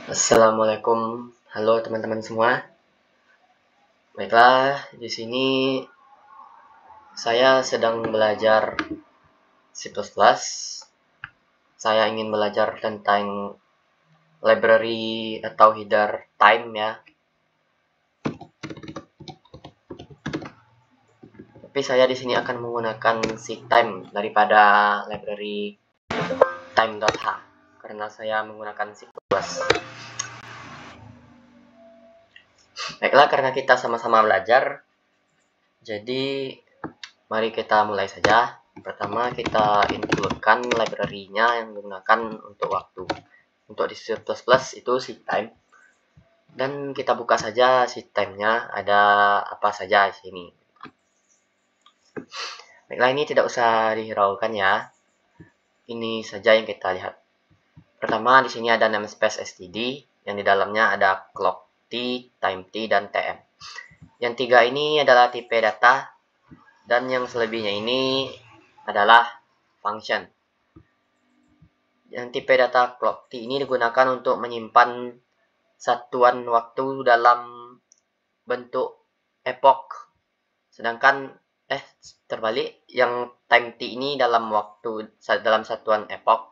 Assalamualaikum, halo teman-teman semua. Baiklah, di sini saya sedang belajar C++. Saya ingin belajar tentang library atau header time ya. Tapi saya di sini akan menggunakan time daripada library time.h karena saya menggunakan C++. Baiklah, karena kita sama-sama belajar, jadi mari kita mulai saja. Pertama kita includekan library-nya yang digunakan untuk waktu. Untuk di C++ itu time. Dan kita buka saja time-nya, ada apa saja di sini. Baiklah, ini tidak usah dihiraukan ya. Ini saja yang kita lihat. Pertama, di sini ada namespace std yang di dalamnya ada clock t, time t, dan tm. Yang tiga ini adalah tipe data, dan yang selebihnya ini adalah function. Yang tipe data clock t ini digunakan untuk menyimpan satuan waktu dalam bentuk epoch. Sedangkan terbalik, yang time t ini dalam satuan epoch,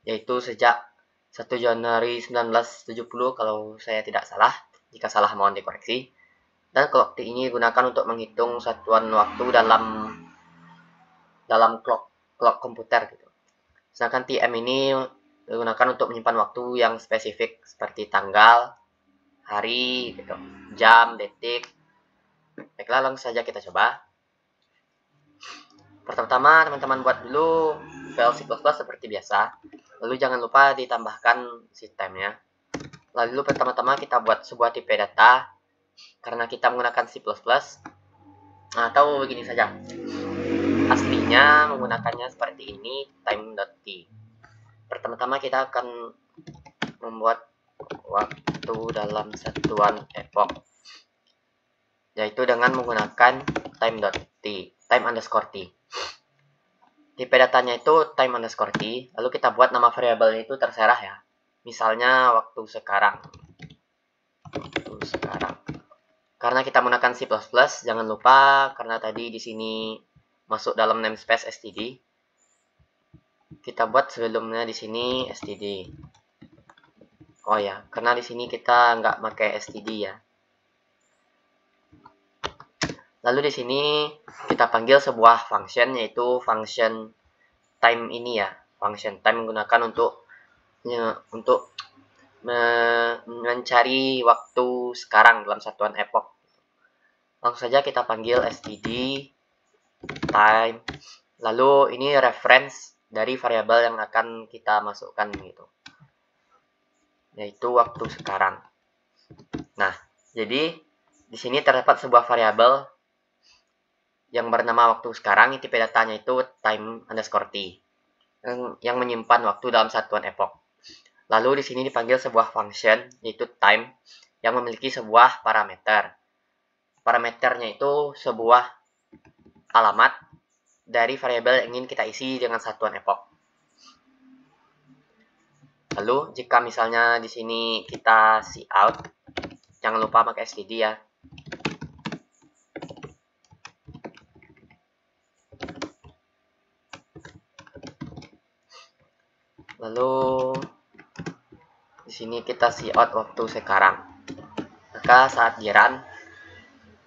yaitu sejak 1 Januari 1970 kalau saya tidak salah. Jika salah mohon dikoreksi. Dan clock t ini digunakan untuk menghitung satuan waktu dalam clock komputer gitu. Sedangkan tm ini digunakan untuk menyimpan waktu yang spesifik seperti tanggal, hari, gitu, jam, detik. Baiklah, langsung saja kita coba. Pertama-tama teman-teman buat dulu file C++ seperti biasa. Lalu jangan lupa ditambahkan time-nya. Lalu pertama-tama kita buat sebuah tipe data karena kita menggunakan C++. Atau begini saja. Aslinya menggunakannya seperti ini, time.t. Pertama-tama kita akan membuat waktu dalam satuan epoch, yaitu dengan menggunakan time.t, time underscore t. Tipe datanya itu time underscore t, lalu kita buat nama variabelnya itu terserah ya. Misalnya waktu sekarang. Karena kita menggunakan C++, jangan lupa karena tadi di sini masuk dalam namespace std. Kita buat sebelumnya di sini std. Oh ya, karena di sini kita nggak pakai std ya. Lalu di sini kita panggil sebuah function, yaitu function time ini ya. Function time menggunakan untuk mencari waktu sekarang dalam satuan epoch. Langsung saja kita panggil std time. Lalu ini reference dari variabel yang akan kita masukkan gitu, yaitu waktu sekarang. Nah, jadi di sini terdapat sebuah variabel yang bernama waktu sekarang. Tipe datanya itu time underscore t yang menyimpan waktu dalam satuan epoch. Lalu di sini dipanggil sebuah function, yaitu time, yang memiliki sebuah parameter. Parameternya itu sebuah alamat dari variabel yang ingin kita isi dengan satuan epoch. Lalu jika misalnya di sini kita cout, jangan lupa pakai std ya. Lalu di sini kita cout waktu sekarang. Maka saat di run,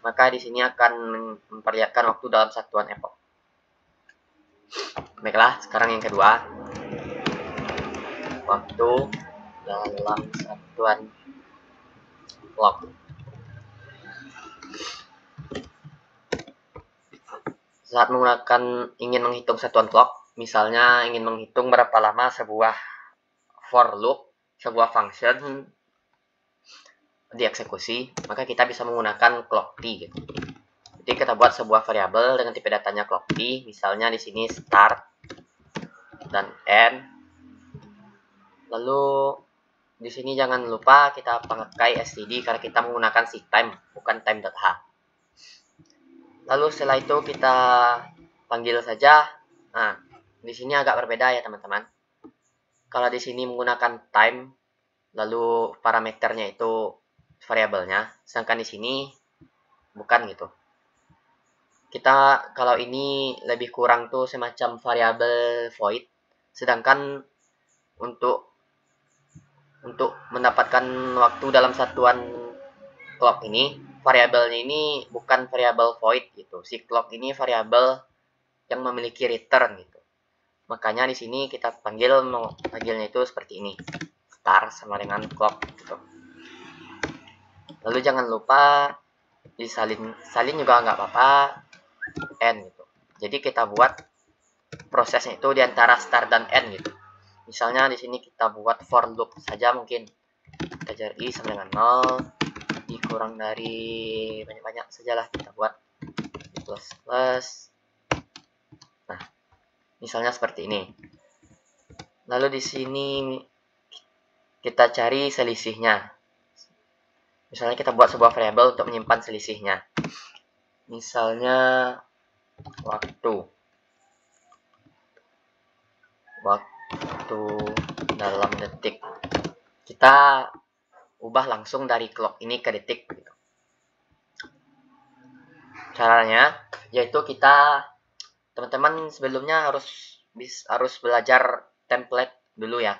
maka di sini akan memperlihatkan waktu dalam satuan epoch. Baiklah, sekarang yang kedua. Waktu dalam satuan clock. Saat ingin menghitung satuan clock, misalnya ingin menghitung berapa lama sebuah for loop, sebuah function dieksekusi, maka kita bisa menggunakan clock t gitu. Jadi kita buat sebuah variabel dengan tipe datanya clock t, misalnya di sini start dan end. Lalu di sini jangan lupa kita pakai std karena kita menggunakan time, bukan time.h. Lalu setelah itu kita panggil saja. Nah, di sini agak berbeda ya teman-teman. Kalau di sini menggunakan time, lalu parameternya itu variabelnya, sedangkan di sini bukan gitu. Kita kalau ini lebih kurang tuh semacam variabel void, sedangkan untuk mendapatkan waktu dalam satuan clock ini, variabelnya ini bukan variabel void gitu. Si clock ini variabel yang memiliki return gitu. Makanya di sini kita panggilnya itu seperti ini. Star sama dengan clock gitu. Lalu jangan lupa salin juga nggak apa-apa, n gitu. Jadi kita buat prosesnya itu di antara start dan end gitu. Misalnya di sini kita buat for loop saja mungkin. Kita cari sama dengan 0 dikurang dari banyak-banyak sajalah kita buat plus. Nah, misalnya seperti ini. Lalu di sini kita cari selisihnya. Misalnya kita buat sebuah variabel untuk menyimpan selisihnya. Misalnya waktu dalam detik. Kita ubah langsung dari clock ini ke detik gitu. Caranya yaitu kita teman-teman sebelumnya harus belajar template dulu ya.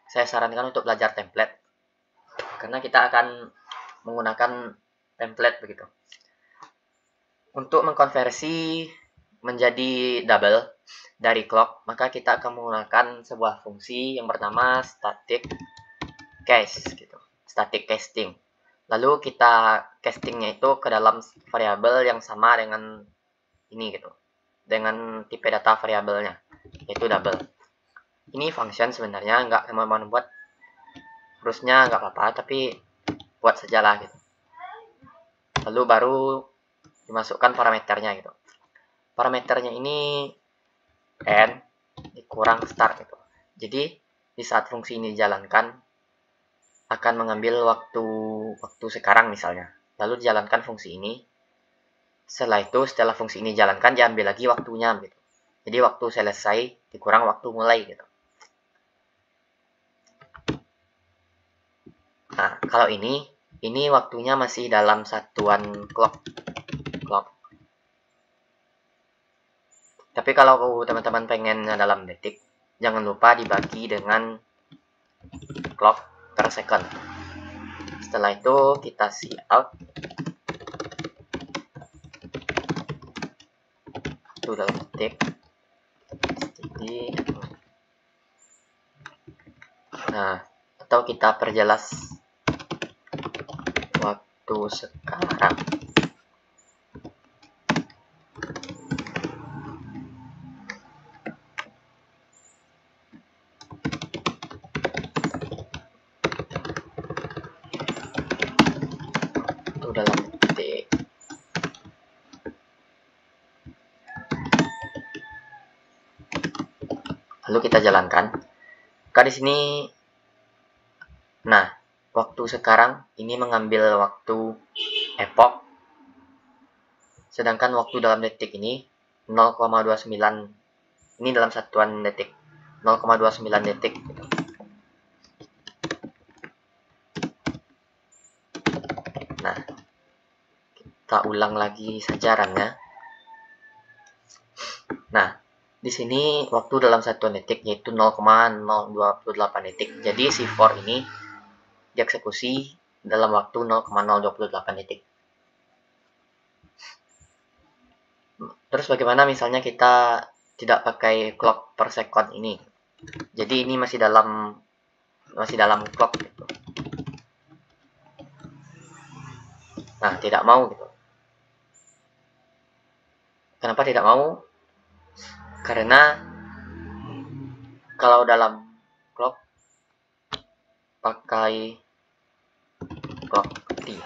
Saya sarankan untuk belajar template karena kita akan menggunakan template begitu. Untuk mengkonversi menjadi double dari clock, maka kita akan menggunakan sebuah fungsi yang bernama static cast gitu. Static casting. Lalu kita castingnya itu ke dalam variabel yang sama dengan ini gitu. Dengan tipe data variabelnya, yaitu double. Ini function sebenarnya nggak kemauan buat, terusnya nggak apa-apa, tapi buat sajalah gitu. Lalu baru dimasukkan parameternya gitu. Parameternya ini n dikurang start gitu. Jadi di saat fungsi ini dijalankan akan mengambil waktu sekarang misalnya. Lalu dijalankan fungsi ini. Setelah fungsi ini dijalankan diambil lagi waktunya gitu. Jadi waktu selesai dikurang waktu mulai gitu. Nah, kalau ini waktunya masih dalam satuan clock. Tapi kalau teman-teman pengen dalam detik, jangan lupa dibagi dengan clock per second. Setelah itu kita cout itu dalam detik. Nah, atau kita perjelas waktu sekarang. Itu dalam detik. Lalu kita jalankan. Maka di sini, nah, waktu sekarang ini mengambil waktu epoch, sedangkan waktu dalam detik ini 0,29, ini dalam satuan detik, 0,29 detik gitu. Nah, kita ulang lagi saja runnya. Nah, di sini waktu dalam satuan detik yaitu 0,028 detik. Jadi si for ini dieksekusi dalam waktu 0,028 detik. Terus bagaimana misalnya kita tidak pakai clock per second ini? Jadi ini masih dalam clock gitu. Nah, tidak mau gitu. Kenapa tidak mau? Karena kalau dalam clock pakai clock T.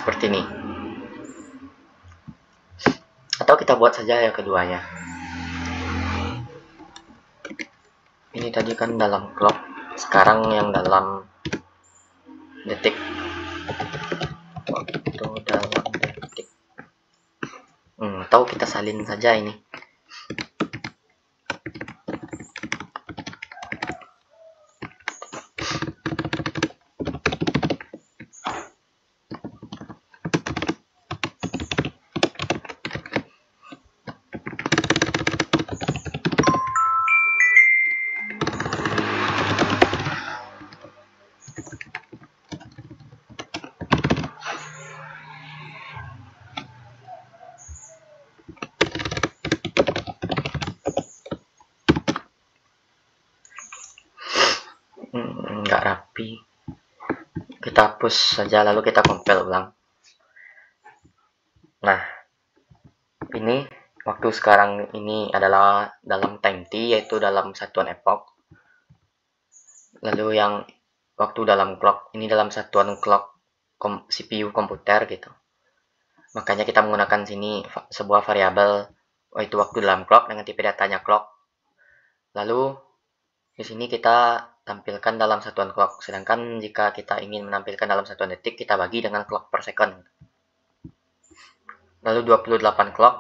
seperti ini. Atau kita buat saja yang keduanya. Ini tadi kan dalam clock, sekarang yang dalam detik. Waktu dalam detik. Atau kita salin saja ini. Nggak rapi, kita hapus saja lalu kita compile ulang. Nah, ini waktu sekarang ini adalah dalam time t, yaitu dalam satuan epoch. Lalu yang waktu dalam clock ini dalam satuan clock CPU komputer gitu. Makanya kita menggunakan sini sebuah variabel, yaitu waktu dalam clock dengan tipe datanya clock. Lalu di sini kita tampilkan dalam satuan clock, sedangkan jika kita ingin menampilkan dalam satuan detik, kita bagi dengan clock per second. Lalu 28 clock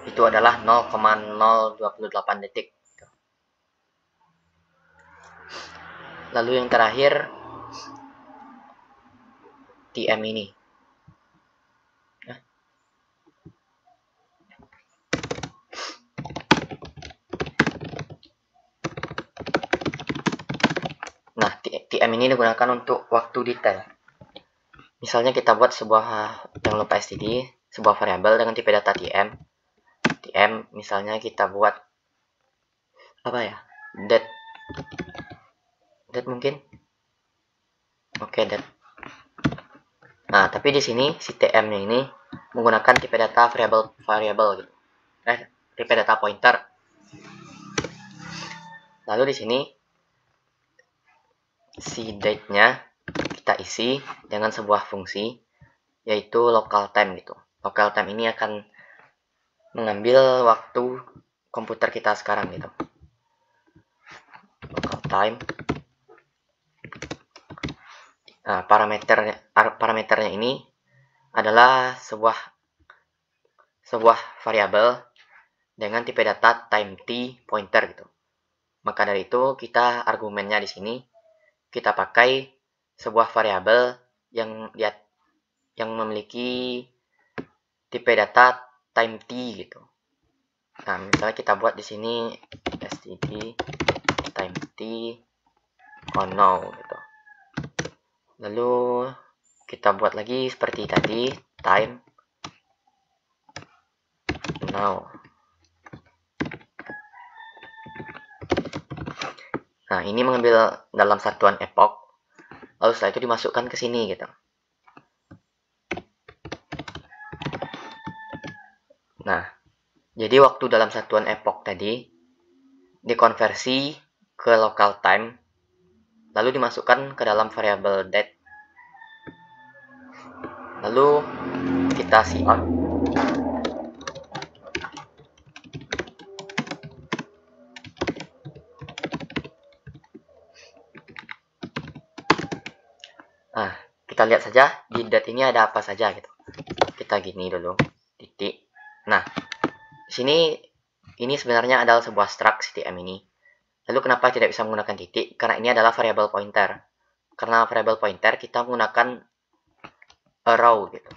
itu adalah 0,028 detik. Lalu yang terakhir TM ini. Nah, TM ini digunakan untuk waktu detail. Misalnya kita buat sebuah, jangan lupa std, sebuah variabel dengan tipe data TM. TM misalnya kita buat apa ya? Date mungkin. Oke, date. Nah, tapi di sini si TM-nya ini menggunakan tipe data variabel gitu. Tipe data pointer. Lalu di sini si date-nya kita isi dengan sebuah fungsi, yaitu local time gitu. Local time ini akan mengambil waktu komputer kita sekarang gitu. Local time. Nah, parameternya ini adalah sebuah variabel dengan tipe data time t pointer gitu. Maka dari itu kita argumennya di sini kita pakai sebuah variabel yang memiliki tipe data time t gitu. Nah, misalnya kita buat di sini std time t on now gitu. Lalu kita buat lagi seperti tadi, time now. Nah, ini mengambil dalam satuan epoch, lalu setelah itu dimasukkan ke sini gitu. Nah, jadi waktu dalam satuan epoch tadi dikonversi ke local time, lalu dimasukkan ke dalam variabel date. Lalu kita cout. Nah, kita lihat saja di date ini ada apa saja gitu. Kita gini dulu, titik. Nah, di sini ini sebenarnya adalah sebuah struct CTM ini. Lalu kenapa tidak bisa menggunakan titik? Karena ini adalah variabel pointer. Karena variabel pointer kita menggunakan arrow gitu.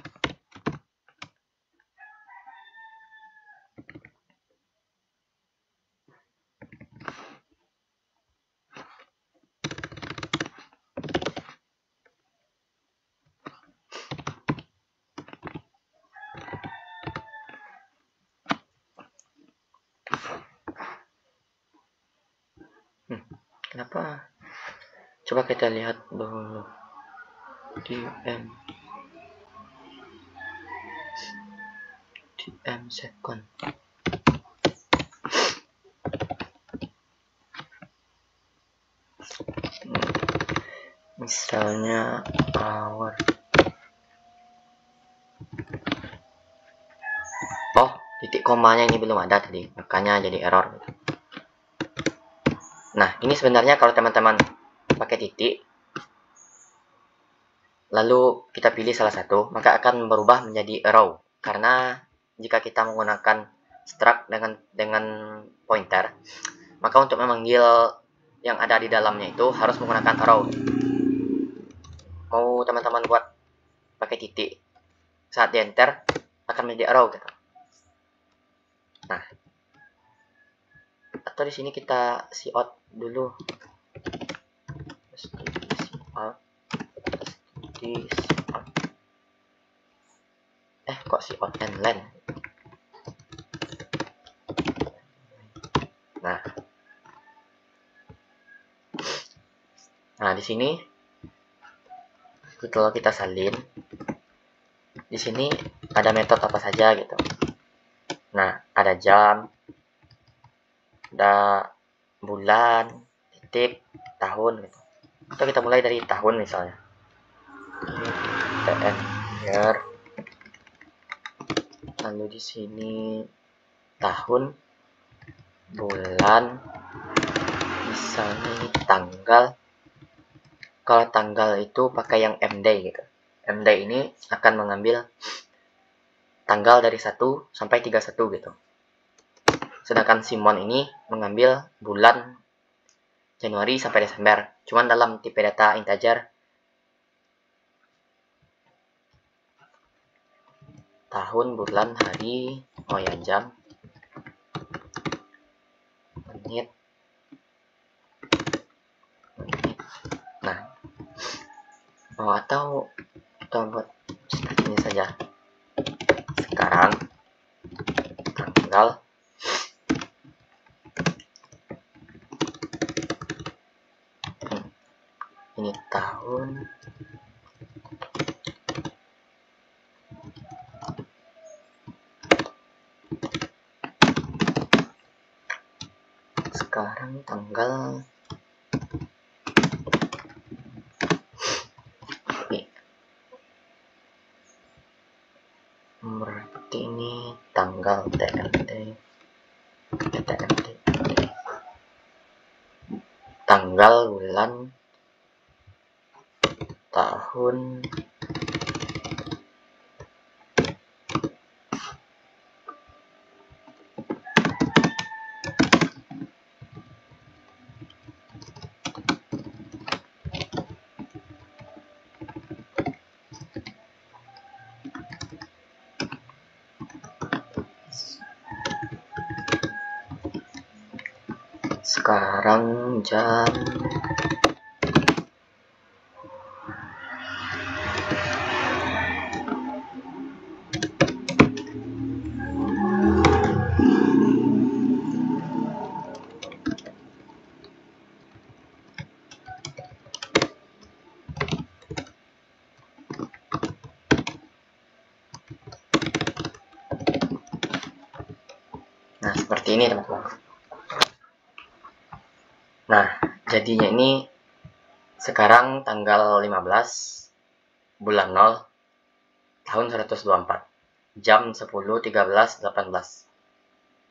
Kenapa? Coba kita lihat dulu. TM second. Misalnya hour. titik komanya ini belum ada tadi, makanya jadi error gitu. Nah, ini sebenarnya kalau teman-teman pakai titik, lalu kita pilih salah satu, maka akan berubah menjadi row. Karena jika kita menggunakan struct dengan pointer, maka untuk memanggil yang ada di dalamnya itu harus menggunakan row. Mau teman-teman buat pakai titik, saat di enter akan menjadi row gitu. Nah, atau di sini kita cout dulu. Kok cout and len. Nah, di sini setelah kita salin, di sini ada metode apa saja gitu. Nah, ada jam, ada bulan, titik, tahun gitu. Atau kita mulai dari tahun misalnya. TN year. Lalu di sini tahun, bulan, misalnya ini tanggal. Kalau tanggal itu pakai yang MD gitu. MD ini akan mengambil tanggal dari 1 sampai 31 gitu. Sedangkan Simon ini mengambil bulan Januari sampai Desember. Cuman dalam tipe data integer, tahun, bulan, hari, oh ya jam, menit. Nah, atau kita buat seperti ini saja. Sekarang tanggal, ini tahun, sekarang tanggal, berarti ini tanggal TMT, tanggal, bulan, tahun, sekarang jam, nah seperti ini teman-teman. Nah, jadinya ini sekarang tanggal 15 bulan 0 tahun 124 jam 10.13.18.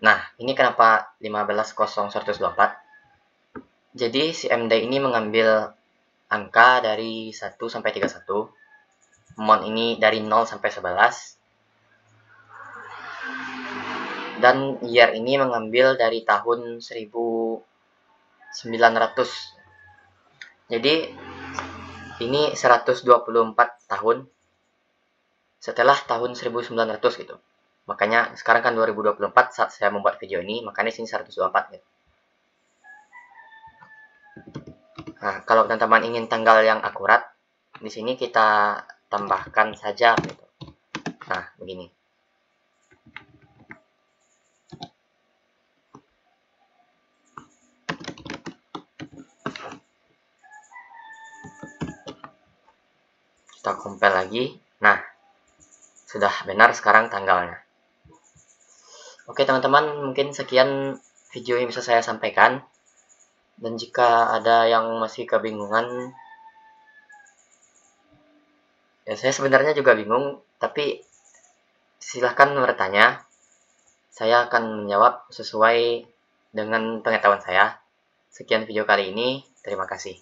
Nah, ini kenapa 15.0124? Jadi si MD ini mengambil angka dari 1 sampai 31. Mon ini dari 0 sampai 11. Dan year ini mengambil dari tahun 1900. Jadi ini 124 tahun setelah tahun 1900 gitu. Makanya sekarang kan 2024 saat saya membuat video ini, makanya sini 124 gitu. Nah, kalau teman-teman ingin tanggal yang akurat, di sini kita tambahkan saja gitu. Nah, begini. Kita compile lagi. Nah, sudah benar sekarang tanggalnya. Oke teman-teman, mungkin sekian video yang bisa saya sampaikan. Dan jika ada yang masih kebingungan, ya saya sebenarnya juga bingung, tapi silahkan bertanya. Saya akan menjawab sesuai dengan pengetahuan saya. Sekian video kali ini, terima kasih.